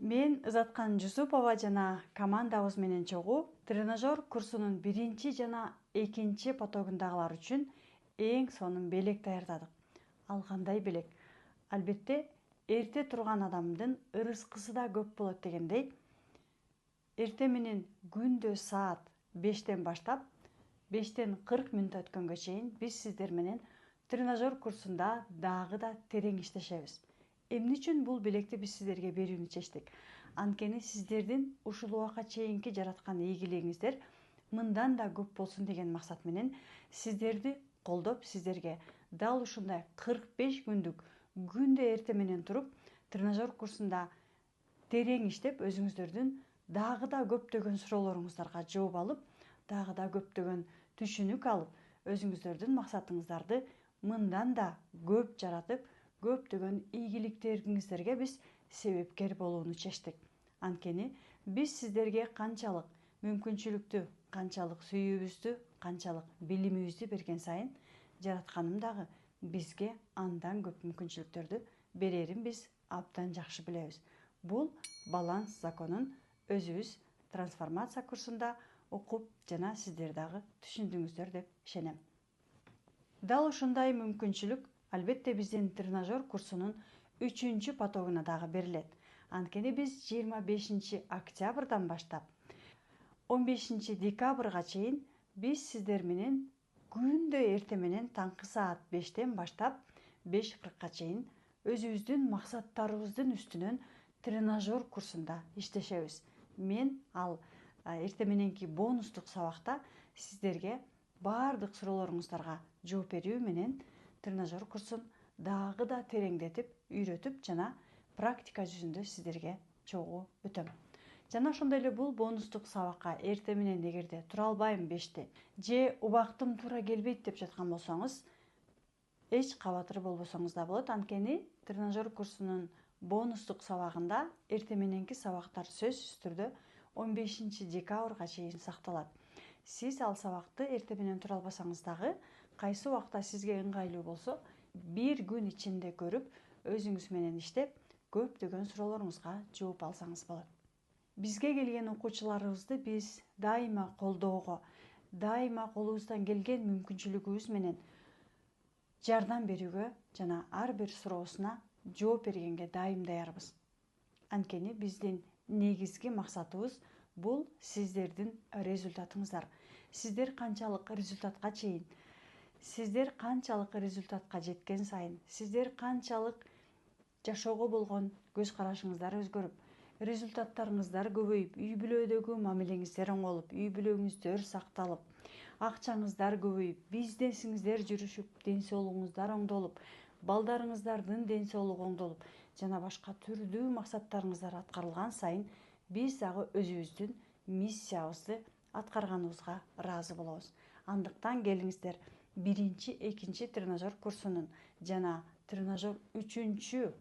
Мен Ызаткан Жусупова жана командабыз менен чогуу тренажер курсунун 1 жана 2 потогундагылар үчүн эң сонун белек даярдадык. Ал кандай белек? Албетте, эрте турган адамдын ырыскысы да көп болот дегендей, эрте менен күндө саат 5тен баштап 5тен 40 мүнөт өткөнгө чейин биз сиздер менен тренажер курсунда дагы да терең иштешебиз. Эмне үчүн бул белекти биз сиздерге берүүнү чечтик? Анткени сиздердин ушул убакка чейинки жараткан ийгилигиңиздер мындан да көп болсун деген максат менен сиздерди колдоп, сиздерге дал ушундай 45 күндүк күндө эрте менен туруп тренажер курсунда терең иштеп, өзүңүздөрдүн дагы да көптөгөн суроолоруңуздарга жооп алып, дагы да көптөгөн түшүнүк алып, өзүңүздөрдүн максатыңыздарды мындан да көп жаратып, көптөгөн ийгиликтериңиздерге биз себепкер болууну чечтик. Анткени биз сиздерге канчалык мүмкүнчүлүктү, канчалык сүйүүбүздү, канчалык билимибизди берген сайын, жаратканым дагы бизге андан көп мүмкүнчүлүктөрдү берерин биз абдан жакшы билебиз. Бул баланс законун өзүбүз трансформация курсунда окуп жана сиздер дагы түшүндүңүздөр деп ишенем. Дал ушундай мүмкүнчүлүк албетте биздин тренажер курсунун 3 потогуна дагы берилет. Анткени биз 25 октябрдан баштап 15 декабрга чейин биз сиздер менен күндө эрте менен таңкы саат 5тен баштап 5:40ка чейин өзүбүздүн максаттарыбыздын үстүнөн тренажер курсунда иштешебиз. Мен ал эрте мененки бонустук сабакта сиздерге баардык суроолоруңуздарга жооп берүү менен тренажер курсун дагы да тереңдетип, үйрөтүп жана практика жүзүндө сиздерге чогуу өтөм. Жана ошондой эле бул бонустук сабакка эрте менен эгерде тура албайм 5те же убактым туура келбейт деп жаткан болсоңуз, эч кабатыр болбосоңуз да болот. Анткени тренажер курсунун бонустук сабагында эрте мененки сабактар сөзсүз түрдө 15 декабрга чейин сакталат. Сиз ал сабакты эрте менен тура албасаңыз дагы, кайсы убакта сизге ыңгайлуу болсо, бир күн ичинде көрүп, өзүңүз менен иштеп, көптөгөн суроолоруңузга жооп алсаңыз болот. Бизге келген окуучуларыбызды биз дайыма колдоого, дайыма колубуздан келген мүмкүнчүлүгүбүз менен жардам берүүгө жана ар бир суроосуна жооп бергенге дайым даярбыз. Анткени биздин негизги максатыбыз бул сиздердин результатыңыздар. Сиздер канчалык результатка чейин, сиздер канчалык результатка жеткен сайын, сиздер канчалык жашоого болгон көз карашыңыздар өзгөрүп, результаттарыңыздар көбөйүп, үй бүлөдөгү мамилеңиздер оңолуп, үй бүлөңүздөр сакталып, акчаңыздар көбөйүп, бизнесиңиздер жүрүшүп, ден соолугуңуздар оңдолуп, балдарыңыздардын ден соолугу оңдолуп жана башка түрдүү максаттарыңыздар аткарылган сайын, биз дагы өзүбүздүн миссиябызды аткарганыбызга ыраазы болобуз. Андыктан келиңиздер 1-2 тренажер курсунун жана тренажер 3